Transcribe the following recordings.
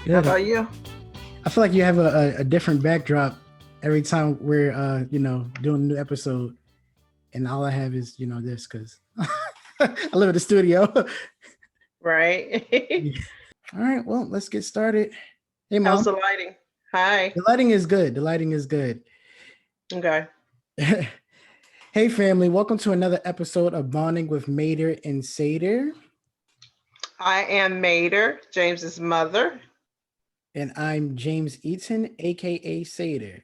How Good. about you? I feel like you have a different backdrop every time we're doing a new episode, and all I have is this because I live in the studio. Right. Yeah. All right, well, let's get started. Hey, How's mom. the lighting? Hi. The lighting is good. The lighting is good. Okay. Hey, family. Welcome to another episode of Bonding with Mater and Sater, I am Mater, James's mother. and I'm James Eaton, aka Sater.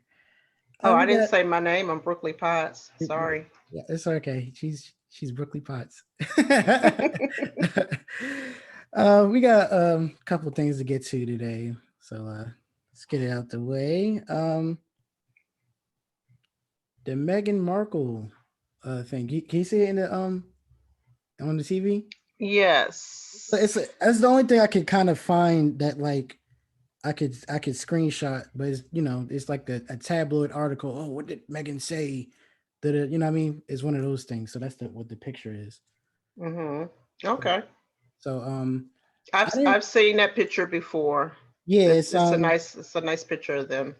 Oh, I We didn't got say my name. I'm Brooklyn Potts. Sorry. yeah, it's okay. She's Brooklyn Potts. We got a couple things to get to today, so let's get it out the way. The Meghan Markle thing. Can you see it in the on the TV? Yes. That's the only thing I could kind of find that like I could screenshot, but it's like a tabloid article. Oh, what did Megan say? That you know what I mean? It's one of those things. So that's what the picture is. Mm-hmm. So, Okay. so I I've didn't. seen that picture before. Yeah, It's it's it's a nice picture of them.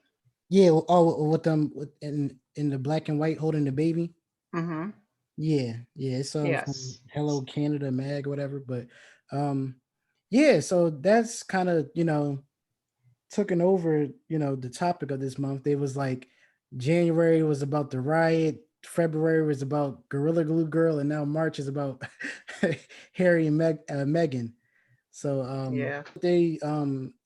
yeah. Oh, with them in the black and white holding the baby. Mm-hmm. Yeah. It's from Yes. Hello Canada Mag or whatever. But um, yeah. So that's kind of taken over, the topic of this month. It was like January was about the riot, February was about Gorilla Glue Girl, and now March is about Harry and Meghan. So Yeah. they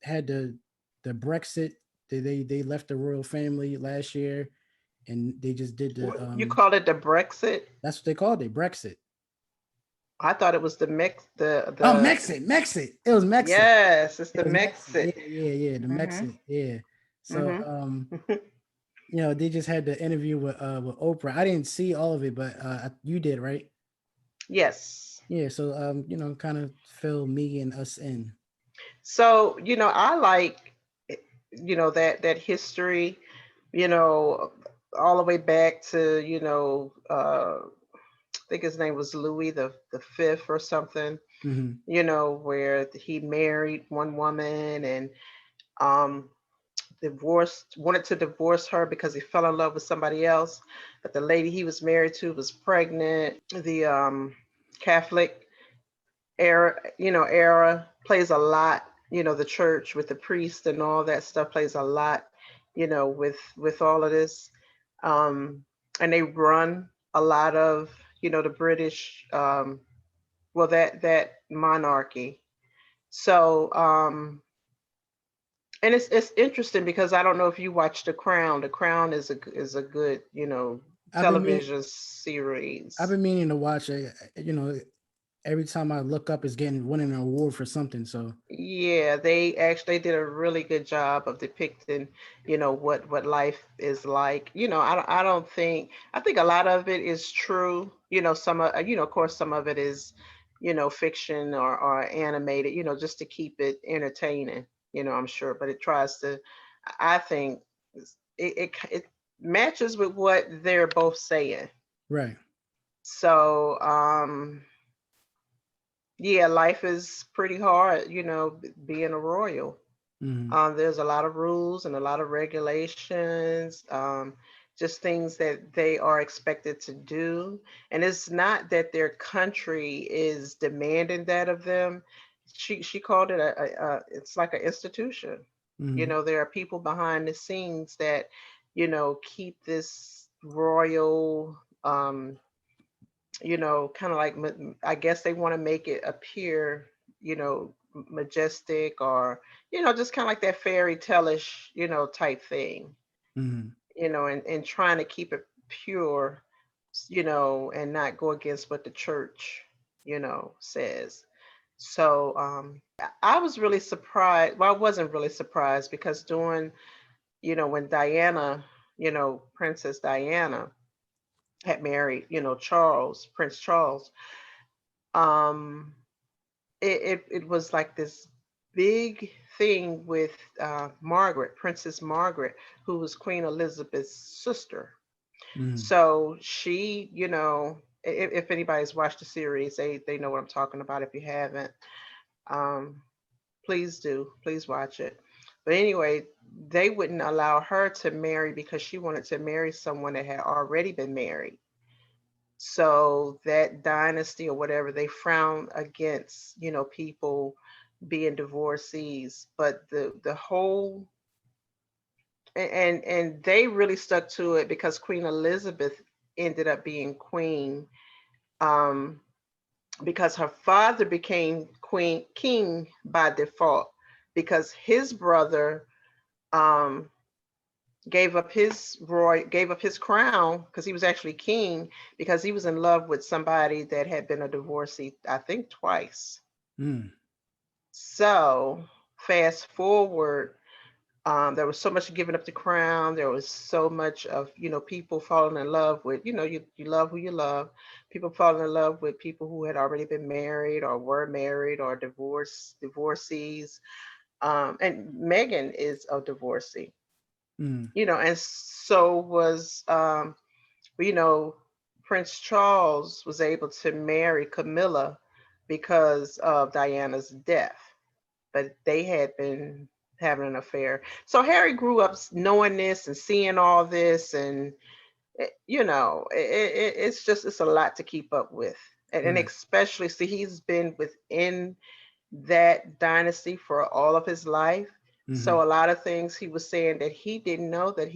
had the Brexit. They left the royal family last year, and they just did the What you call it, the Brexit? that's what they called it, Brexit. I thought it was the mix. Oh, The Mexit. It was Mexit. Yes, it's It the was Mexit. Mexit. Yeah. The Mm-hmm. Mexit. Yeah. So Mm-hmm. they just had the interview with Oprah. I didn't see all of it, but you did, right? Yes. Yeah. So kind of fill me and us in. So, I like, that history, you know, all the way back to, I think his name was Louis the Fifth or something, Hmm. where he married one woman and um wanted to divorce her because he fell in love with somebody else, but the lady he was married to was pregnant. The Catholic era plays a lot. The church with the priest and all that stuff plays a lot, with all of this. Um, and they run a lot of, the British, well, that monarchy. So, and it's interesting because I don't know if you watch The Crown. The Crown is a good, I've been meaning, television I've series. been meaning to watch it. Every time I look up, it's getting winning an award for something. So Yeah, they actually did a really good job of depicting, what life is like. I don't think I think a lot of it is true. Some of of course some of it is, fiction or animated, just to keep it entertaining, I'm sure, but it tries to I think it matches with what they're both saying. right. So, yeah, life is pretty hard, being a royal. Hmm. There's a lot of rules and a lot of regulations, just things that they are expected to do. And it's not that their country is demanding that of them. She called it it's like an institution. Hmm. There are people behind the scenes that, keep this royal, kind of like, I guess they want to make it appear, majestic, or, just kind of like that fairy tale-ish, type thing, Hmm. and trying to keep it pure, and not go against what the church, says. So, I was really surprised. Well, I wasn't really surprised because during, when Diana, Princess Diana had married, Prince Charles, um it was like this big thing with Margaret, Princess Margaret, who was Queen Elizabeth's sister. Hmm. So she, if anybody's watched the series, they know what I'm talking about. If you haven't, um Please do. Please watch it. But anyway, they wouldn't allow her to marry because she wanted to marry someone that had already been married. So that dynasty or whatever, they frown against, people being divorcees. But the whole and they really stuck to it because Queen Elizabeth ended up being queen, um, because her father became queen king by default because his brother, um, gave up his crown because he was actually king because he was in love with somebody that had been a divorcee, I think twice. Mm. So fast forward, there was so much giving up the crown. There was so much of, people falling in love with, you love who you love. People falling in love with people who had already been married or were married or divorcees. And Megan is a divorcee, Mm. and so was, you know, Prince Charles was able to marry Camilla because of Diana's death, but they had been having an affair. So Harry grew up knowing this and seeing all this, and it's a lot to keep up with, and Right. especially see he's been within that dynasty for all of his life. Hmm. So a lot of things he was saying that he didn't know that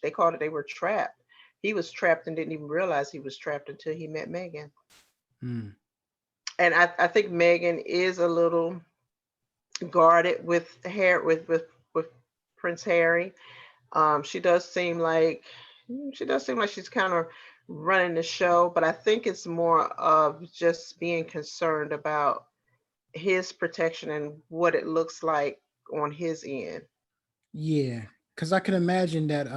they called it, they were trapped. He was trapped and didn't even realize he was trapped until he met Megan. Mm. And I think Megan is a little guarded with Prince Harry. She does seem like she's kind of running the show, but I think it's more of just being concerned about his protection and what it looks like on his end. Yeah, because I can imagine that,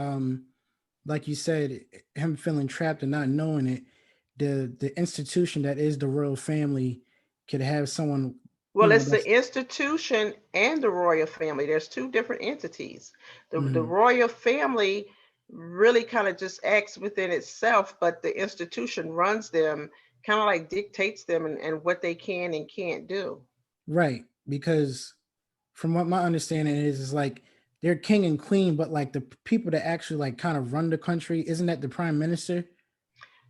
like you said, him feeling trapped and not knowing it, the institution that is the royal family could have someone, Well, it's the that's. institution and the royal family. There's two different entities. The Mhm. royal family really kind of just acts within itself, but the institution runs them, kind of like dictates them and what they can and can't do. Right, because from what my understanding is like they're king and queen, but like the people that actually like kind of run the country, isn't that the prime minister?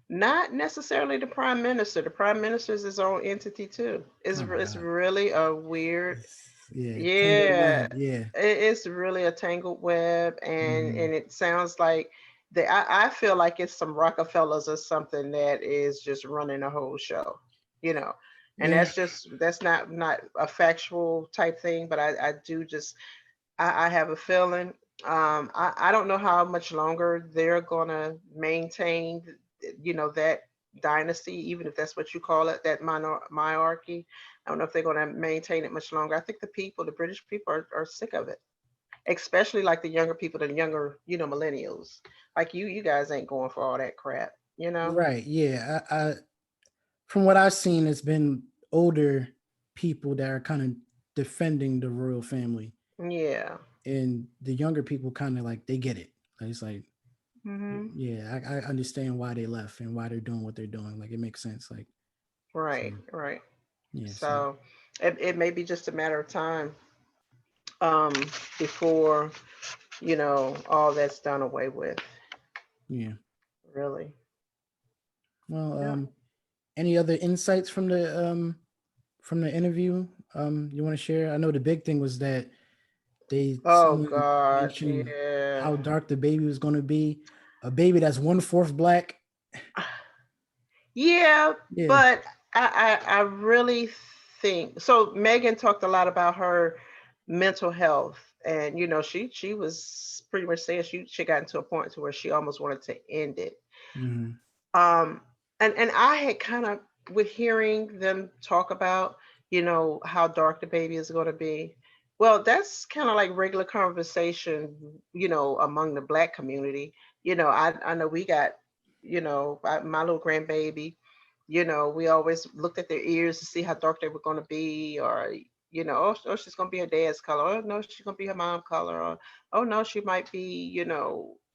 Not necessarily the prime minister. The prime minister is his own entity too. Oh my It's god. really a weird. Yeah, tangled Yeah, web. Yeah. it's really a tangled web, and Hmm. it sounds like I feel like it's some Rockefellers or something that is just running the whole show, you know. And Yeah. that's not a factual type thing, but I do just I have a feeling. I don't know how much longer they're gonna maintain, that dynasty, even if that's what you call it, that monarchy. I don't know if they're gonna maintain it much longer. I think the British people are sick of it, especially like the younger people, the younger, millennials. Like you guys ain't going for all that crap, you know? Right. Yeah. I from what I've seen, it's been older people that are kind of defending the royal family, Yeah. and the younger people kind of like they get it. Like, it's like, Hmm. yeah, I understand why they left and why they're doing what they're doing. Like it makes sense. Like, so Right, right. yeah, so So it may be just a matter of time, um, before all that's done away with, yeah. really. Well, Yeah. any other insights from the interview you want to share? I know the big thing was that Oh someone God, mentioned yeah. how dark the baby was going to be, a baby that's 1/4 black. Yeah, Yeah. but I really think so. Megan talked a lot about her mental health, and she was pretty much saying she got into a point to where she almost wanted to end it. Hmm. Um, and I had kind of, with hearing them talk about, how dark the baby is going to be. Well, that's kind of like regular conversation, among the black community. I know we got, my little grandbaby, we always looked at their ears to see how dark they were going to be, or, oh, she's going to be her dad's color. Oh, no, she's going to be her mom color. Or, oh, no, she might be,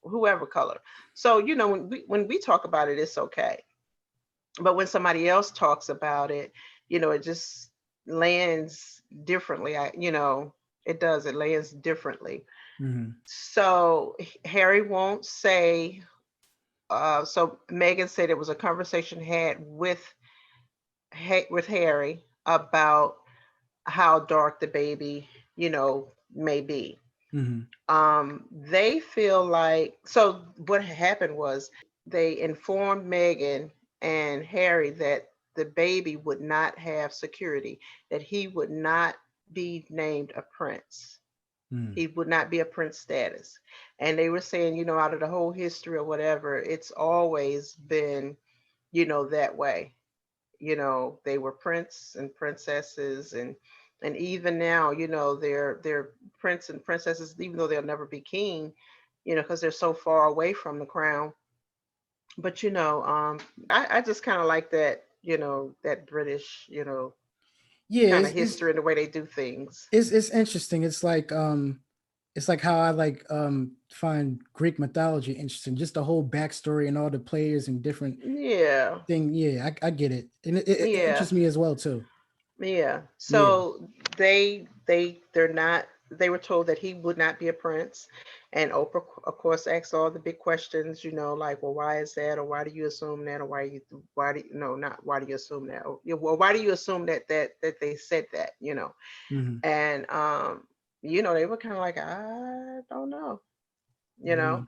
whoever color. So, when we talk about it, it's okay. But when somebody else talks about it, it just lands, differently. It does. It lands differently. Hmm. So Harry won't say. So Megan said it was a conversation had with Harry about how dark the baby, may be. Hmm. They feel like, so what happened was they informed Megan and Harry that the baby would not have security, that he would not be named a prince. Hmm. He would not be a prince status. And they were saying, out of the whole history or whatever, it's always been, that way. They were prince and princesses, and even now, they're prince and princesses, even though they'll never be king, because they're so far away from the crown. But I just kind of like that, that British, Yeah, kind of history and the way they do things. it's interesting. It's like how I like find Greek mythology interesting. Just the whole backstory and all the players and different Yeah, thing. Yeah, I get it, and it yeah. interests me as well too. Yeah. Yeah. So they're not, they were told that he would not be a prince. And Oprah, of course, asked all the big questions, like, well, why is that? Or why do you assume that? Or why do you, no, not why do you assume that? Or, yeah, well, why do you assume that they said that, Hmm. And they were kind of like, I don't know, you know.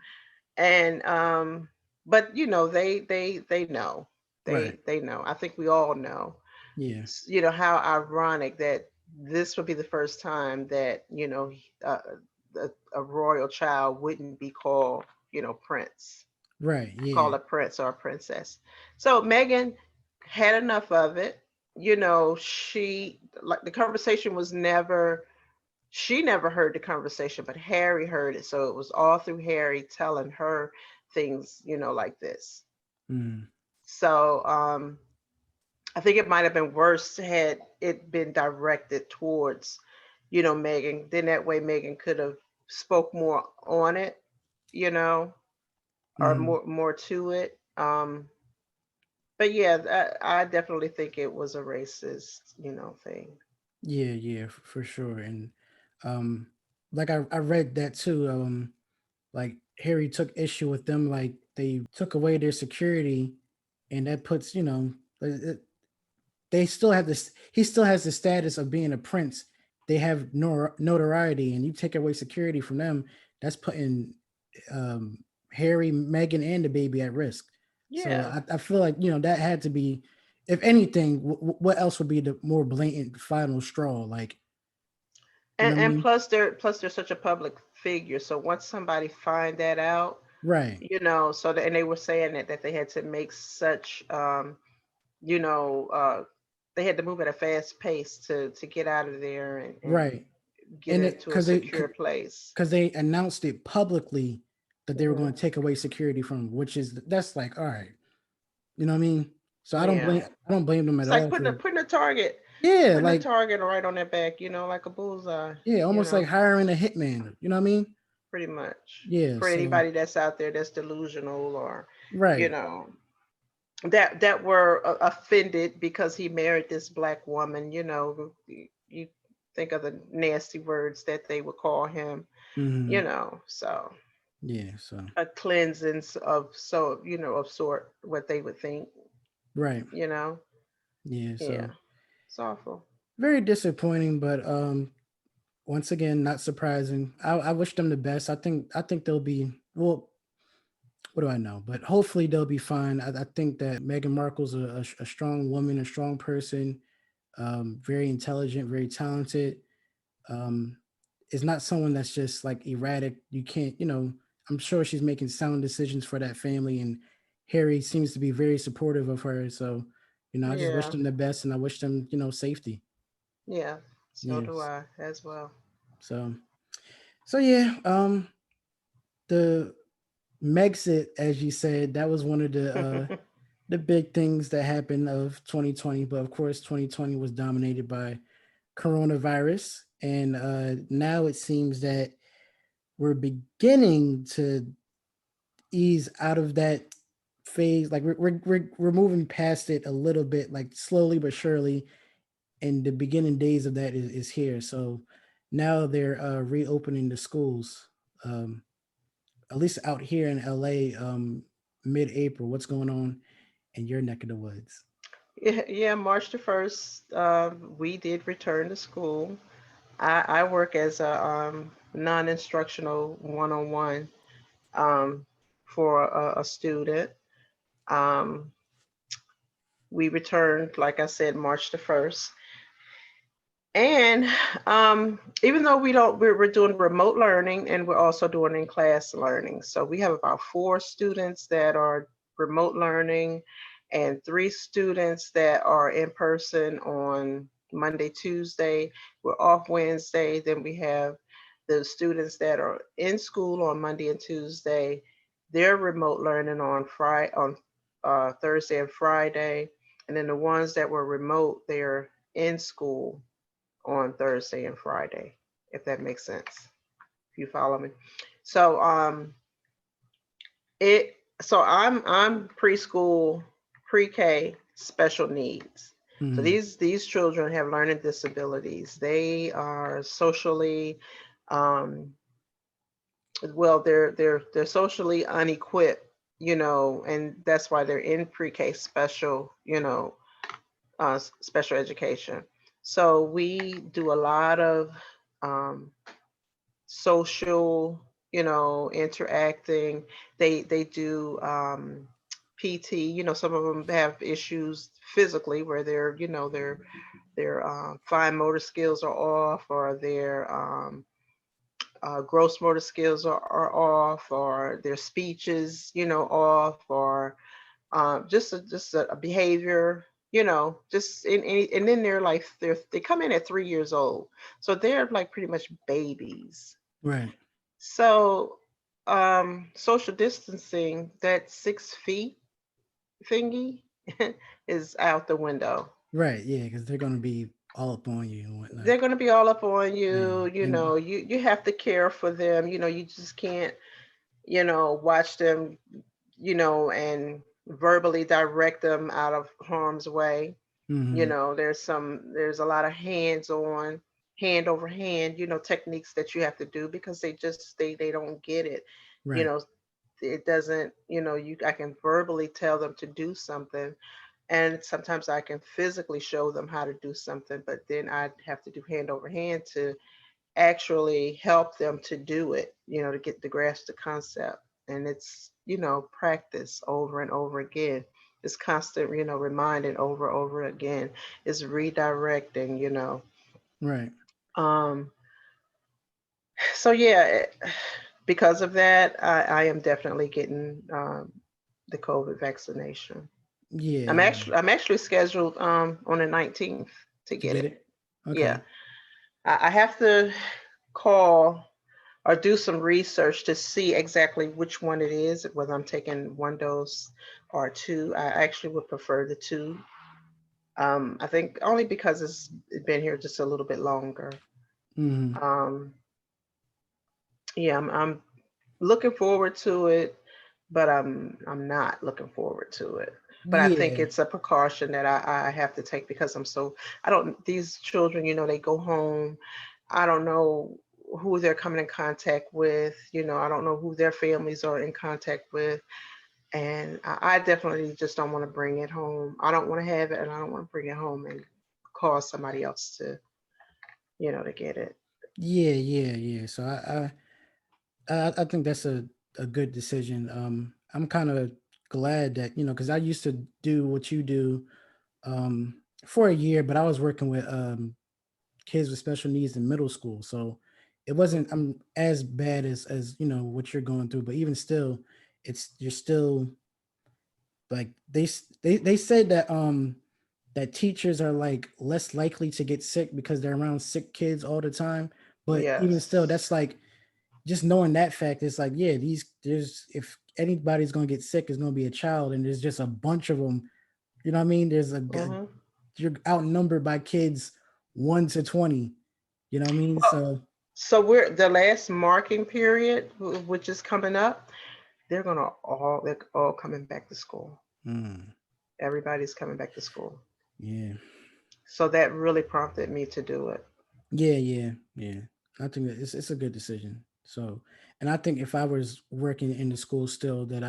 Hmm. And but they know. Right. They know. I think we all know, Yeah. how ironic that this would be the first time that a royal child wouldn't be called prince, Right. called Yeah. a prince or a princess. So Megan had enough of it. She, like, the conversation was never, she never heard the conversation, but Harry heard it, so it was all through Harry telling her things, like this. Hmm. So I think it might have been worse had it been directed towards, Megan. Then that way Megan could have spoke more on it, you know, or Hmm. more to it. But yeah, I definitely think it was a racist, thing. Yeah. Yeah. For sure. And um, like I read that too. Like Harry took issue with them, like they took away their security, and that puts they still have this. He still has the status of being a prince. They have notoriety, and you take away security from them. That's putting um, Harry, Meghan, and the baby at risk. So Yeah. I feel like that had to be, if anything, what else would be the more blatant final straw? Like And what I and mean? plus they're such a public figure. So once somebody find that out, Right, and they were saying that they had to make such you know, they had to move at a fast pace to get out of there and right, get and it into a secure place. because they announced it publicly that they were Hmm. going to take away security from him, which is that's like all right, you know what I mean? So Yeah, I don't blame them at it's like all putting a for putting a target yeah, putting a like target right on their back, like a bullseye. yeah, You almost like know, hiring a hitman. You know what I mean? pretty much Yeah. for So anybody that's out there that's delusional or you right, know that were offended because he married this black woman. You think of the nasty words that they would call him. hmm, So yeah. So a cleansing of, so of sort what they would think. right, you know yeah. yeah, So it's awful. very disappointing, but once again, not surprising. I wish them the best. I think they'll be well. What do I know? But hopefully they'll be fine. I think that Meghan Markle's a strong woman, a strong person, very intelligent, very talented. Um, is not someone that's just like erratic. You can't, I'm sure she's making sound decisions for that family, and Harry seems to be very supportive of her. So, I just wish Yeah, them the best, and I wish them, safety. yeah, so do Yes. I as well. So, yeah. The Megxit, as you said, that was one of the big things that happened of 2020. But of course, 2020 was dominated by coronavirus, and now it seems that we're beginning to ease out of that phase. Like we're moving past it a little bit, like slowly but surely. and the beginning days of that is here. So now they're reopening the schools, um, at least out here in LA, mid-April. What's going on in your neck of the woods? Yeah, yeah, March the 1st, we did return to school. I work as a non-instructional one-on-one for a student. Um, we returned, like I said, March the 1st. And even though we're doing remote learning and we're also doing in-class learning. So we have about 4 students that are remote learning and 3 students that are in person on Monday, Tuesday. We're off Wednesday. Then we have the students that are in school on Monday and Tuesday. They're remote learning on Friday, on Thursday and Friday. And then the ones that were remote, they're in school on Thursday and Friday, if that makes sense. If you follow me. So it so I'm preschool, pre-K, special needs. So Hmm. these children have learning disabilities. They are socially um well, they're socially unequipped, and that's why they're in pre-K special, special education. So we do a lot of um, social, interacting. They do PT. Some of them have issues physically where their fine motor skills are off, or their gross motor skills are off, or their speech is off, or just a behavior, just in any, and then they're like they come in at 3 years old, so they're like pretty much babies. Right. So social distancing, that 6 feet thingy is out the window. Right. Yeah, because they're gonna be all up on you and whatnot. They're going to be all up on Yeah. you, And you have to care for them, you just can't watch them, and verbally direct them out of harm's way. hmm. There's a lot of hands on, hand over hand, techniques that you have to do because they don't get it. You Right. know, it doesn't, you I can verbally tell them to do something, and sometimes I can physically show them how to do something, but then I'd have to do hand over hand to actually help them to do it, to get the grasp the concept. And it's, practice over and over again. It's constant, reminding over and over again. It's redirecting. Right. Um, so yeah, because of that, I am definitely getting the COVID vaccination. Yeah. I'm Yeah. actually I'm actually scheduled on the 19th to To get get it. it. Yeah. Okay. I have to call or do some research to see exactly which one it is, whether I'm taking one dose or two. I actually would prefer the two. I think only because it's been here just a little bit longer. Hmm. Um, yeah, I'm looking forward to it, but I'm not looking forward to it. But I think Yeah. it's a precaution that I have to take because I don't, these children, they go home. I don't know who they're coming in contact with. I don't know who their families are in contact with. And I definitely just don't want to bring it home. I don't want to have it, and I don't want to bring it home and cause somebody else to get it. Yeah. Yeah. Yeah. So I think that's a good decision. I'm kind of glad that because I used to do what you do for a year, but I was working with kids with special needs in middle school, so it wasn't Mhm. I'm as bad as what you're going through. But even still, it's you're still like they said that that teachers are like less likely to get sick because they're around sick kids all the time. But even still, Yes. that's like just knowing that fact, it's like, yeah, these there's if anybody's gonna get sick, it's gonna be a child, and there's just a bunch of them. You know what I mean? Hmm. You're outnumbered by kids 1 to 20. You know what I mean? Well, So so we're the last marking period, which is coming up. They're all coming back to school. mm, Everybody's coming back to school. yeah, So that really prompted me to do it. Yeah, yeah, yeah. I think that it's a good decision. So, and I think if I was working in the school still, that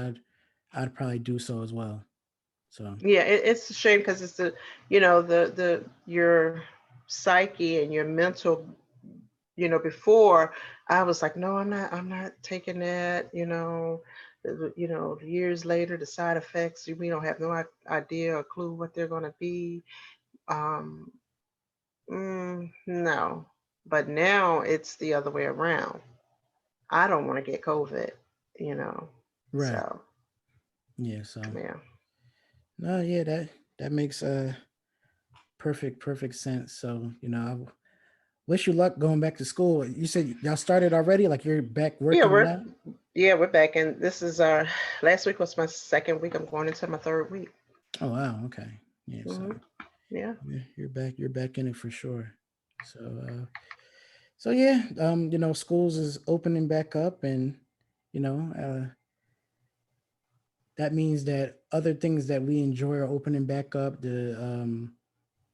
I'd probably do so as well. So, Yeah, it's a shame because it's the, the your psyche and your mental, before I was like, no, I'm not taking that, years later, the side effects, we don't have no idea or clue what they're going to be. Um, no, but now it's the other way around. I don't want to get COVID, you know, right. so Yeah. So, yeah. no, yeah, that makes perfect sense. So, I wish you luck going back to school. You said y'all started already, like you're back Yeah, working we're now. yeah, we're back, and this is our last week was my second week. I'm going into my third week. Oh wow, okay. Yeah, so Hmm. Yeah. yeah, you're back in it for sure. So so yeah, schools is opening back up, and you know, that means that other things that we enjoy are opening back up. The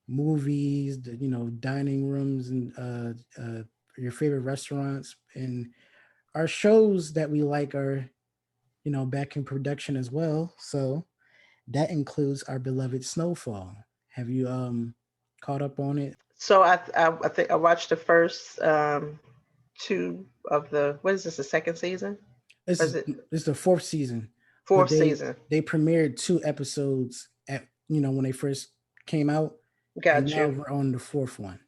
movies, the dining rooms, and your favorite restaurants, and our shows that we like are back in production as well. So that includes our beloved Snowfall. Have you caught up on it? So I think I watched the first two of the, what is this, the second season? This Or is is it this is the fourth season, but fourth they season? they premiered two episodes at when they first came out, and Got now you. we're on the fourth one.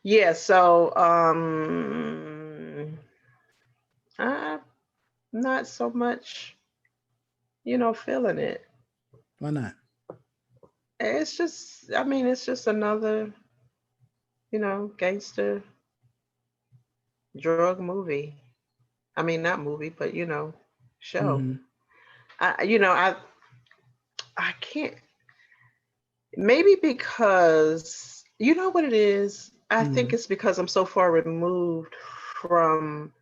Yeah, so I'm not so much, feeling it. Why not? It's just, I mean, it's just another, gangster drug movie. I mean, not movie, but show. Hmm. I you know, I can't, maybe because you know what it is? I think Hmm. it's because I'm so far removed from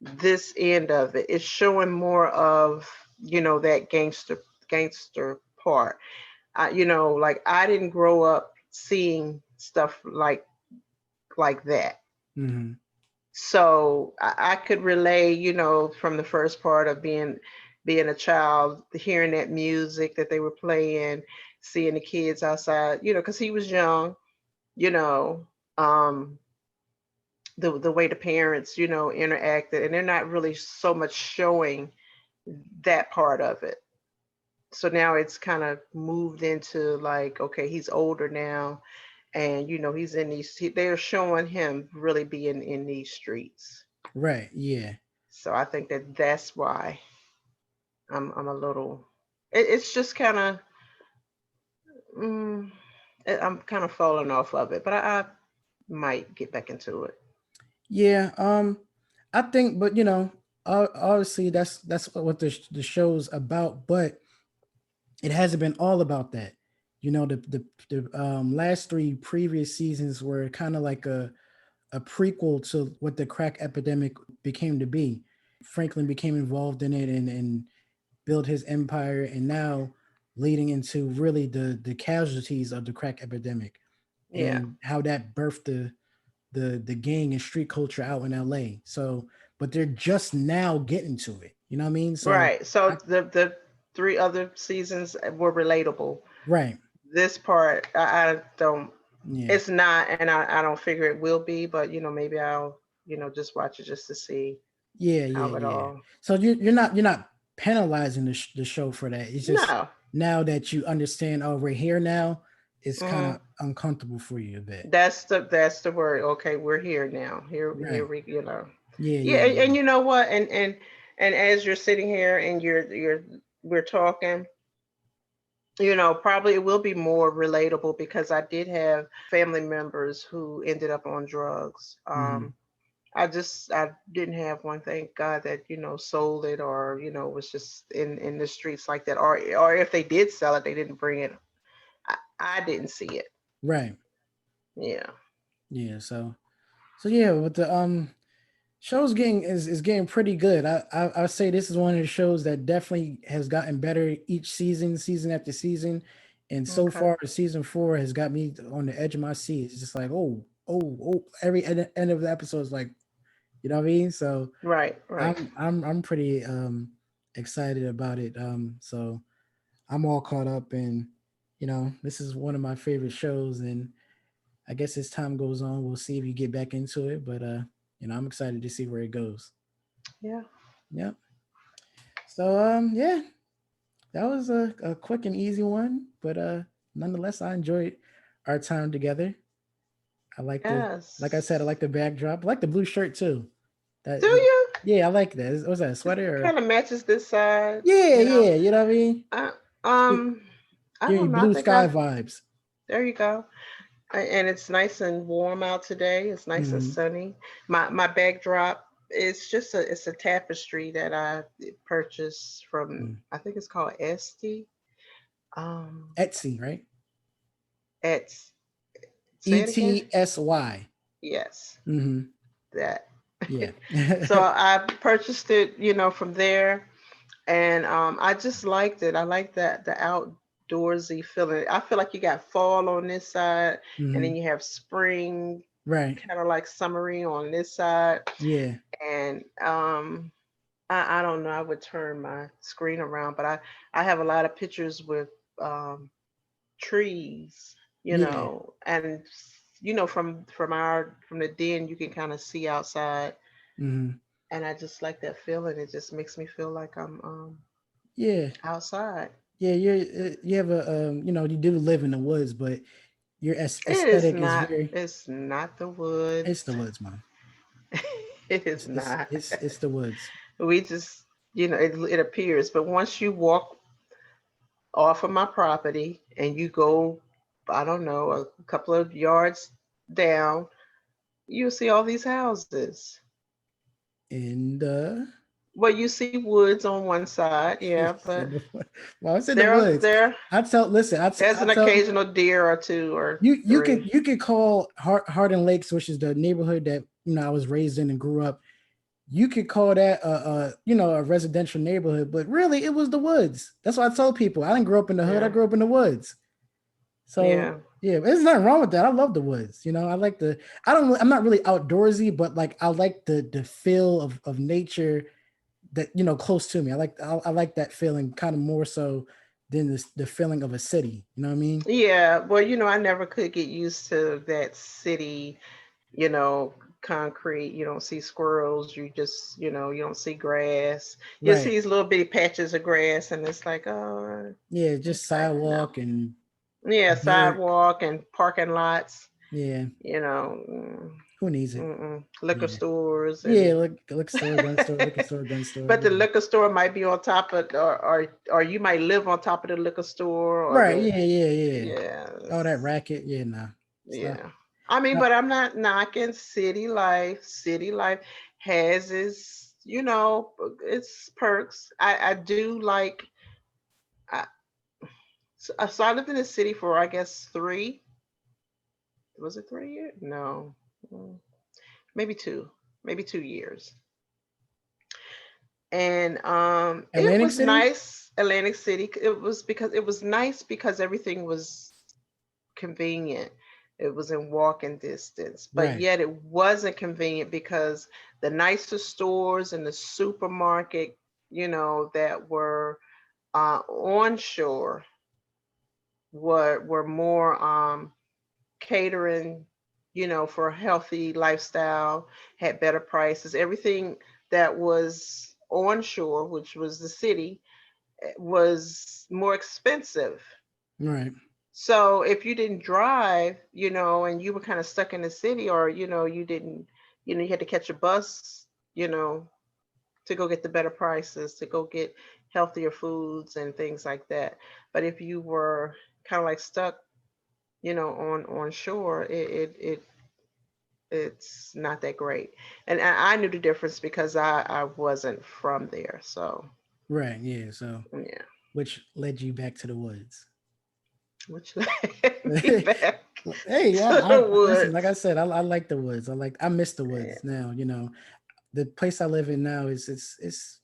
this end of it. It's showing more of, that gangster part. Like I didn't grow up seeing stuff like that. Hmm. So I could relay, from the first part of being a child, hearing that music that they were playing, seeing the kids outside, because he was young, you know, um, the way the parents, interacted, and they're not really so much showing that part of it. So now it's kind of moved into like, okay, he's older now, and he's in they're showing him really being in these streets. Right. Yeah. So I think that that's why I'm a little. It's just kind of, mm, I'm kind of falling off of it, but I might get back into it. Yeah. I think, but obviously that's what the show's about, but it hasn't been all about that. The last three previous seasons were kind of like a prequel to what the crack epidemic became to be. Franklin became involved in it and built his empire, and now leading into really the casualties of the crack epidemic Yeah. and how that birthed the gang and street culture out in LA. So, but they're just now getting to it. You know what I mean? So, Right. So I, the three other seasons were relatable. right, This part, I don't. yeah, It's not, and I don't figure it will be. But maybe I'll just watch it just to see yeah, yeah, how it yeah. all. So you're not penalizing the show for that. It's just No. now that you understand, oh, we're here now. It's kind Mm, of uncomfortable for you a bit. that's the word. Okay, we're here now. Here Right. we. Yeah, Yeah, yeah, and yeah. you know what? And as you're sitting here and we're talking, probably it will be more relatable because I did have family members who ended up on drugs. Hmm. I didn't have one, thank God, that sold it or was just in the streets like that, or if they did sell it, they didn't bring it. I didn't see it. Right. Yeah. Yeah. So yeah, but the show's getting is getting pretty good. I say this is one of the shows that definitely has gotten better each season, season after season, And so Okay. far, season 4 has got me on the edge of my seat. It's just like, oh. Every end of the episode is like, you know what I mean? So Right. Right. I'm pretty excited about it. So I'm all caught up, and this is one of my favorite shows, and I guess as time goes on, we'll see if you get back into it. But I'm excited to see where it goes. Yeah. Yep. So yeah, that was a quick and easy one, but nonetheless, I enjoyed our time together. I like like I said, I Yes. like the backdrop. I like the blue shirt too. Do That you? yeah, I like that. Was that a sweater or? Kind of matches this side, Yeah, you know. yeah. You know what I mean? Uh, Give um, I give me don't know. I blue think sky I. vibes. There you go. And it's nice and warm out today. It's nice and Hmm. sunny. My backdrop is just a tapestry that I purchased from, I think it's called Etsy. Um, Etsy, right? at Say it again. ETSY. Yes, Mm-hmm. that. Yeah. So I purchased it, from there, and I just liked it. I like that the outdoorsy feeling. I feel like you got fall on this side, and then Hmm. you have spring, Right. kind of like summery on this side, Yeah. and I don't know. I would turn my screen around, but I have a lot of pictures with um, trees, Yeah. and from the den you can kind of see outside, Hmm. and I just like that feeling. It just makes me feel like I'm Yeah. outside. Yeah. You have a you do live in the woods, but your It is aesthetic is not. very. It's not the It's woods. the woods, mom. It is It's it's not. it's it's the woods. We just, it appears, but once you walk off of my property and you go, I don't know, a couple of yards down, you'll see all these houses. And Well, you see woods on one side, yeah, it's but in the well, it's in the there woods. there I tell listen, there's I an tell occasional deer or two or you three. could call Hardin Lakes, which is the neighborhood that I was raised in and grew up. You could call that a residential neighborhood, but really it was the woods. That's what I told people. I didn't grow up in the hood. I Yeah, grew up in the woods. So yeah, yeah, there's nothing wrong with that. I love the woods. I like the. I'm not really outdoorsy, but like I like the feel of nature that close to me. I like that feeling kind of more so than the feeling of a city. You know what I mean? yeah. Well, I never could get used to that city, you know, concrete. You don't see squirrels. You just, you don't see grass. You see Right. these little bitty patches of grass, and it's like, oh, Yeah, just okay, no. sidewalk and Yeah, dirt. sidewalk and parking lots, Yeah, you know, mm, who needs it? liquor Yeah. stores Yeah, and liquor store, gun store, liquor store, gun store. but the Yeah. liquor store might be on top of or you might live on top of the liquor store or Right. the Yeah. Yeah. Yeah. yeah, Oh, that racket. Yeah. Nah. Stop. yeah. I mean, Uh, but I'm not knocking city life. City life has its perks. I do like I, so I lived in the city for I guess 3 years? No. Mm, maybe 2 years. And it Atlantic was City. nice. Atlantic City, it was nice because everything was convenient. It was in walking distance, but Right. yet it wasn't convenient because the nicer stores and the supermarket, that were onshore were more catering, for a healthy lifestyle, had better prices. Everything that was onshore, which was the city, was more expensive. Right. So if you didn't drive, and you were kind of stuck in the city, or you didn't, you had to catch a bus, you know, to go get the better prices, to go get healthier foods and things like that. But if you were kind of like stuck, on shore, it's not that great. And I knew the difference because I wasn't from there. So Right. Yeah. So, yeah, which led you back to the woods? which led me back Hey, to yeah. the Listen. Like woods. I said, I like the woods. I miss the Yeah. woods now. The place I live in now is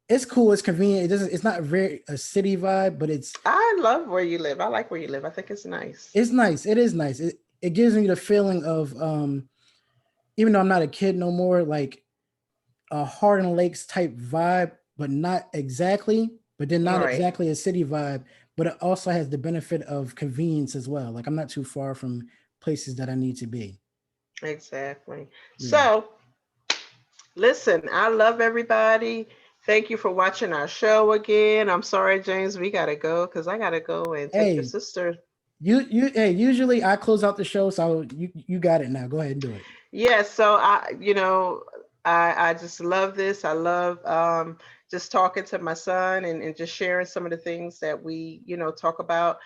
It's cool. It's convenient. It doesn't. It's not very a city vibe, but I love where you live. I like where you live. I think it's nice. it's nice. It is nice. It gives me the feeling of even though I'm not a kid no more, like a Hardin Lakes type vibe, but not exactly. But then not Right. exactly a city vibe. But it also has the benefit of convenience as well. Like I'm not too far from places that I need to be. Exactly. Yeah. So, listen, I love everybody. Thank you for watching our show again. I'm sorry, James, we gotta go because I gotta go and take your Hey, sister. you hey, usually I close out the show, so you got it now. Go ahead and do it. Yes, so I just love this. I love just talking to my son and just sharing some of the things that we, talk about.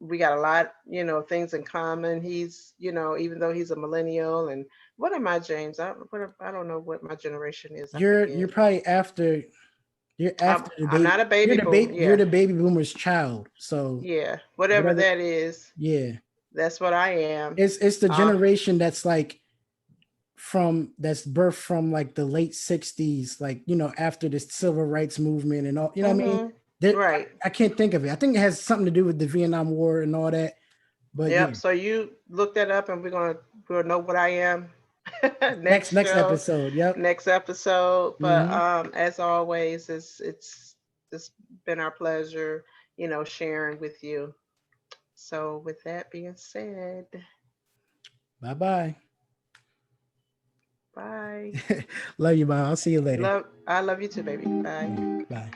We got a lot, things in common. He's, even though he's a millennial, and what am I, James? I don't know what my generation is. I You're forget. probably after you're I'm after the I'm baby. not a baby boomer. You're Yeah. the baby boomer's child. So Yeah. Whatever whatever. that is, Yeah, that's what I am. it's the Uh, generation that's like that's birthed from like the late '60s, like after the civil rights movement and all. You know what I mean? mhm. There, Right. I can't think of it. I think it has something to do with the Vietnam War and all that. But Yep. yeah, So you look that up, and we'll know what I am next next next show, episode. Yep. next episode. But Hmm. as always, it's been our pleasure, sharing with you. So with that being said, Bye bye. bye. Love you, bye. I'll see you later. I love you too, baby. Bye. Bye.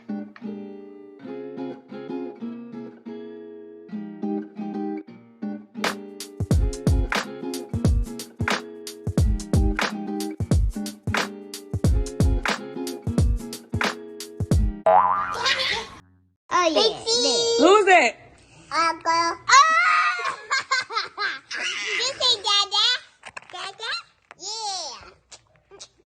Oh yeah. Who's that? Uncle.